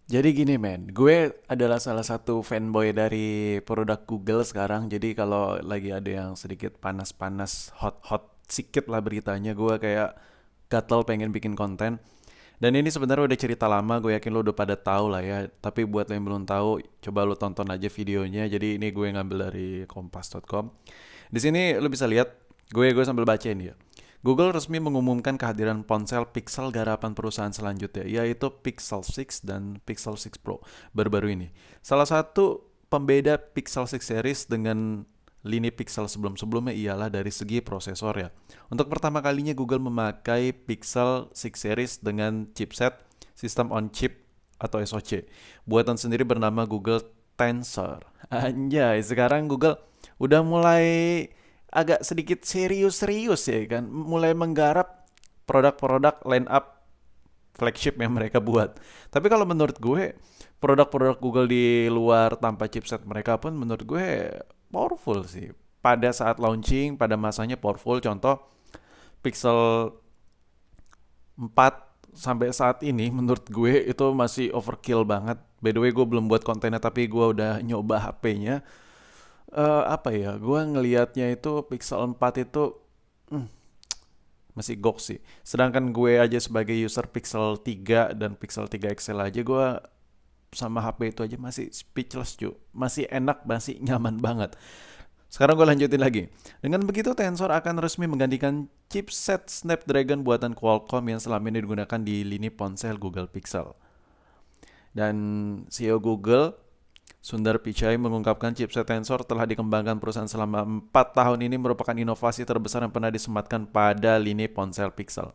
Jadi gini men, gue adalah salah satu fanboy dari produk Google sekarang. Jadi kalau lagi ada yang sedikit panas-panas, hot-hot sikit lah beritanya, gue kayak gatel pengen bikin konten. Dan ini sebenarnya udah cerita lama, gue yakin lo udah pada tahu lah ya. Tapi buat lo yang belum tahu, coba lo tonton aja videonya. Jadi ini gue ngambil dari kompas.com. Di sini lo bisa lihat, gue sambil bacain ya. Google resmi mengumumkan kehadiran ponsel Pixel garapan perusahaan selanjutnya, yaitu Pixel 6 dan Pixel 6 Pro baru-baru ini. Salah satu pembeda Pixel 6 series dengan lini Pixel sebelum-sebelumnya ialah dari segi prosesor ya. Untuk pertama kalinya Google memakai Pixel 6 series dengan chipset System on Chip atau SoC. Buatan sendiri bernama Google Tensor. Anjay, sekarang Google udah mulai agak sedikit serius-serius ya kan, mulai menggarap produk-produk line up flagship yang mereka buat. Tapi kalau menurut gue, produk-produk Google di luar tanpa chipset mereka pun menurut gue powerful sih. Pada saat launching, pada masanya powerful. Contoh, Pixel 4 sampai saat ini menurut gue itu masih overkill banget. By the way, gue belum buat kontennya tapi gue udah nyoba HP-nya. Apa ya? Gue ngelihatnya itu Pixel 4 itu hmm, masih gok sih. Sedangkan gue aja sebagai user Pixel 3 dan Pixel 3 XL aja gue sama HP itu aja masih speechless cuy. Masih enak, masih nyaman banget. Sekarang gue lanjutin lagi. Dengan begitu Tensor akan resmi menggantikan chipset Snapdragon buatan Qualcomm yang selama ini digunakan di lini ponsel Google Pixel. Dan CEO Google Sundar Pichai mengungkapkan chipset Tensor telah dikembangkan perusahaan selama 4 tahun ini merupakan inovasi terbesar yang pernah disematkan pada lini ponsel Pixel.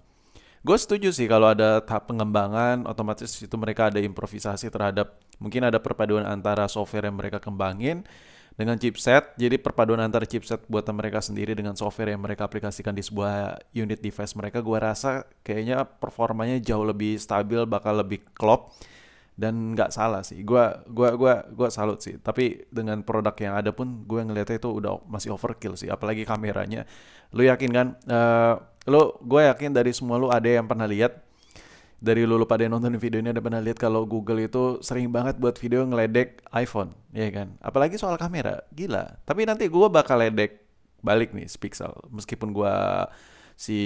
Gue setuju sih kalau ada tahap pengembangan, otomatis itu mereka ada improvisasi terhadap mungkin ada perpaduan antara software yang mereka kembangin dengan chipset. Jadi perpaduan antara chipset buatan mereka sendiri dengan software yang mereka aplikasikan di sebuah unit device mereka, gue rasa kayaknya performanya jauh lebih stabil, bakal lebih klop dan nggak salah sih. Gua salut sih. Tapi dengan produk yang ada pun gue ngeliatnya itu udah masih overkill sih. Apalagi kameranya. Lu yakin kan? Gue yakin dari semua lu ada yang pernah lihat, dari lu pada yang nonton video ini ada pernah lihat kalau Google itu sering banget buat video ngeledek iPhone, ya kan? Apalagi soal kamera, gila. Tapi nanti gue bakal ledek balik nih Pixel, meskipun gue si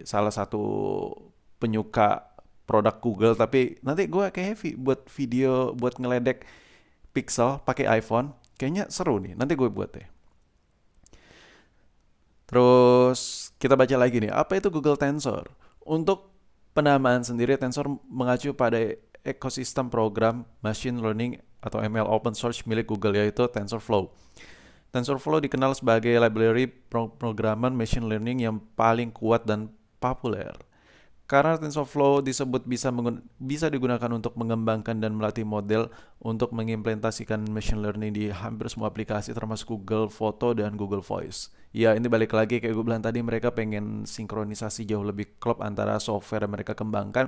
salah satu penyuka produk Google, tapi nanti gue kayak buat video buat ngeledek Pixel pakai iPhone, kayaknya seru nih. Nanti gue buat deh. Terus kita baca lagi nih, apa itu Google Tensor? Untuk penamaan sendiri, Tensor mengacu pada ekosistem program machine learning atau ML open source milik Google, yaitu TensorFlow. TensorFlow dikenal sebagai library programan machine learning yang paling kuat dan populer. Karena TensorFlow disebut bisa digunakan untuk mengembangkan dan melatih model untuk mengimplementasikan machine learning di hampir semua aplikasi termasuk Google Photo dan Google Voice. Ya, ini balik lagi kayak gue bilang tadi, mereka pengen sinkronisasi jauh lebih klop antara software yang mereka kembangkan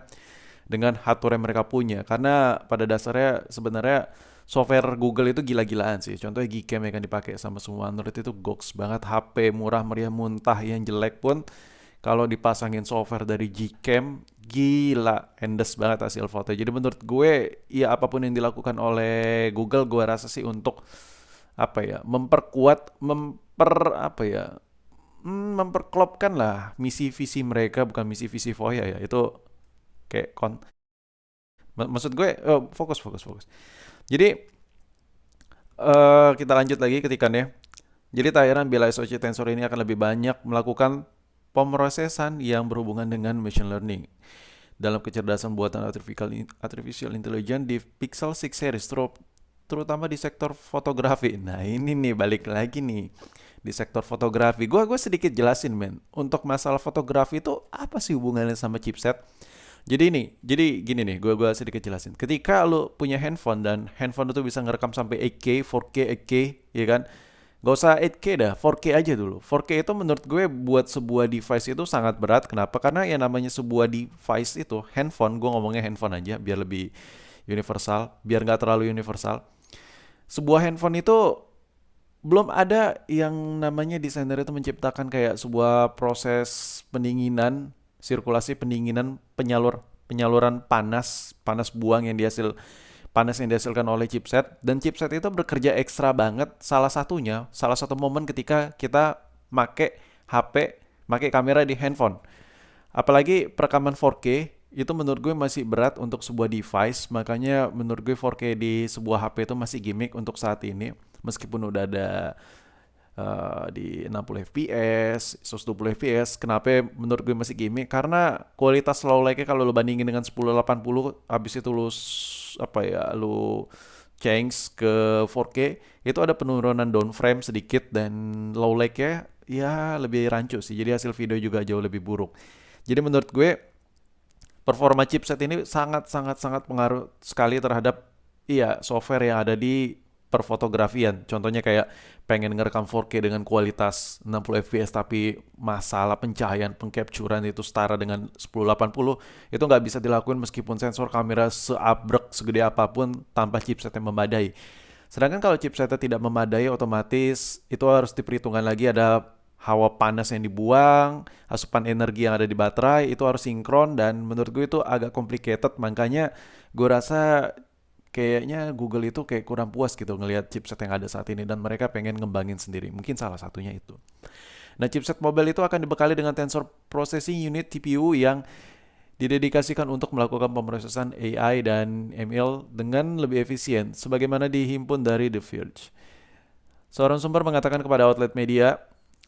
dengan hardware yang mereka punya. Karena pada dasarnya sebenarnya software Google itu gila-gilaan sih. Contohnya Gcam yang kan dipakai sama semua Android itu goks banget. HP murah meriah muntah yang jelek pun kalau dipasangin software dari Gcam, gila, endes banget hasil foto. Jadi menurut gue, ya apapun yang dilakukan oleh Google, gue rasa sih untuk apa ya, apa ya, memperklopkan lah misi visi mereka, bukan misi visi Voya ya. Itu kayak maksud gue, fokus fokus fokus. Jadi kita lanjut lagi ketikannya. Jadi tak heran bila SoC Tensor ini akan lebih banyak melakukan pemrosesan yang berhubungan dengan machine learning dalam kecerdasan buatan artificial intelligence di Pixel 6 series, terutama di sektor fotografi. Nah ini nih balik lagi nih di sektor fotografi. Gua sedikit jelasin men. Untuk masalah fotografi itu apa sih hubungannya sama chipset? Jadi gini nih, gua sedikit jelasin. Ketika lo punya handphone dan handphone itu bisa ngerekam sampai 8K, 4K, 8K, ya kan? Gak usah 8K dah, 4K aja dulu. 4K itu menurut gue buat sebuah device itu sangat berat. Kenapa? Karena yang namanya sebuah device itu, handphone, gue ngomongnya handphone aja biar lebih universal, biar nggak terlalu universal. Sebuah handphone itu belum ada yang namanya desainer itu menciptakan kayak sebuah proses pendinginan, sirkulasi pendinginan, penyaluran panas buang yang dihasil panas yang dihasilkan oleh chipset, dan chipset itu bekerja ekstra banget. Salah satu momen ketika kita make HP, make kamera di handphone. Apalagi perekaman 4K itu menurut gue masih berat untuk sebuah device, makanya menurut gue 4K di sebuah HP itu masih gimmick untuk saat ini. Meskipun udah ada di 60 fps, 120 fps, kenapa menurut gue masih gimmick? Karena kualitas low light-nya kalau lo bandingin dengan 1080, habis itu lu change ke 4K, itu ada penurunan down frame sedikit dan low light-nya ya lebih rancu sih. Jadi hasil video juga jauh lebih buruk. Jadi menurut gue performa chipset ini sangat sangat sangat pengaruh sekali terhadap software yang ada di perfotografian. Contohnya kayak pengen ngerekam 4K dengan kualitas 60 fps tapi masalah pencahayaan pengcapturean itu setara dengan 1080, itu nggak bisa dilakukan meskipun sensor kamera seabrek segede apapun tanpa chipset yang memadai. Sedangkan kalau chipsetnya tidak memadai, otomatis itu harus diperhitungkan lagi, ada hawa panas yang dibuang, asupan energi yang ada di baterai itu harus sinkron, dan menurut gue itu agak complicated. Makanya gue rasa kayaknya Google itu kayak kurang puas gitu ngelihat chipset yang ada saat ini, dan mereka pengen ngembangin sendiri. Mungkin salah satunya itu. Nah, chipset mobile itu akan dibekali dengan Tensor Processing Unit TPU yang didedikasikan untuk melakukan pemrosesan AI dan ML dengan lebih efisien, sebagaimana dihimpun dari The Verge. Seorang sumber mengatakan kepada outlet media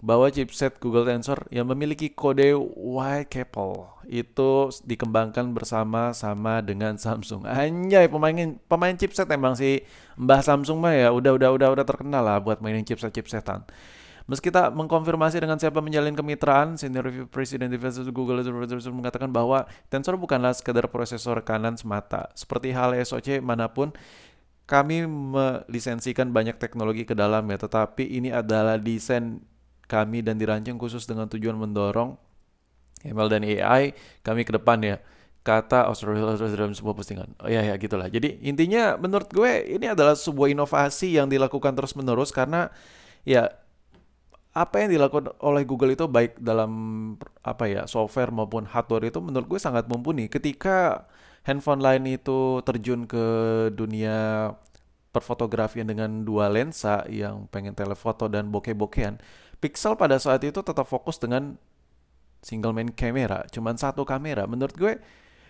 bahwa chipset Google Tensor yang memiliki kode Y-Capel itu dikembangkan bersama-sama dengan Samsung. Anjay, pemain chipset emang si Mbah Samsung mah ya udah terkenal lah buat mainin chipsetan. Meski tak mengkonfirmasi dengan siapa menjalin kemitraan, Senior Review President Developers Google mengatakan bahwa Tensor bukanlah sekedar prosesor kanan semata. Seperti hal SoC manapun, kami melisensikan banyak teknologi ke dalamnya, tetapi ini adalah desain kami dan dirancang khusus dengan tujuan mendorong ML dan AI kami ke depan ya, kata Australia dalam sebuah postingan. Oh ya gitulah. Jadi intinya menurut gue ini adalah sebuah inovasi yang dilakukan terus menerus, karena ya apa yang dilakukan oleh Google itu baik dalam software maupun hardware itu menurut gue sangat mumpuni. Ketika handphone lain itu terjun ke dunia perfotografian dengan dua lensa yang pengen telefoto dan bokeh-bokehan, Pixel pada saat itu tetap fokus dengan single main kamera, cuman satu kamera. Menurut gue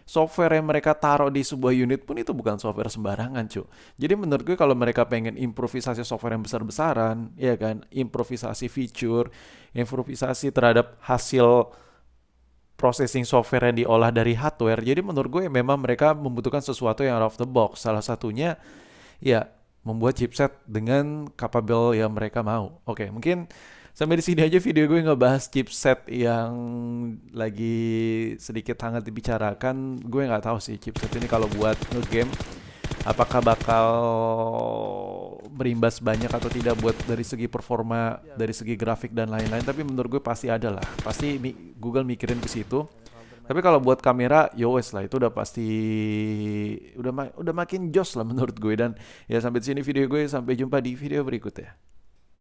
software yang mereka taruh di sebuah unit pun itu bukan software sembarangan, cuy. Jadi menurut gue kalau mereka pengen improvisasi software yang besar-besaran, ya kan, improvisasi feature, improvisasi terhadap hasil processing software yang diolah dari hardware, jadi menurut gue memang mereka membutuhkan sesuatu yang out of the box. Salah satunya ya membuat chipset dengan capable yang mereka mau. Oke, mungkin sampai di sini aja video gue ngebahas chipset yang lagi sedikit hangat dibicarakan. Gue nggak tahu sih chipset ini kalau buat ngegame apakah bakal berimbas banyak atau tidak buat dari segi performa, dari segi grafik dan lain-lain. Tapi menurut gue pasti ada lah. Pasti Google mikirin ke situ. Tapi kalau buat kamera, ya wes lah, itu udah pasti udah makin jos lah menurut gue. Dan ya sampai di sini video gue, sampai jumpa di video berikutnya.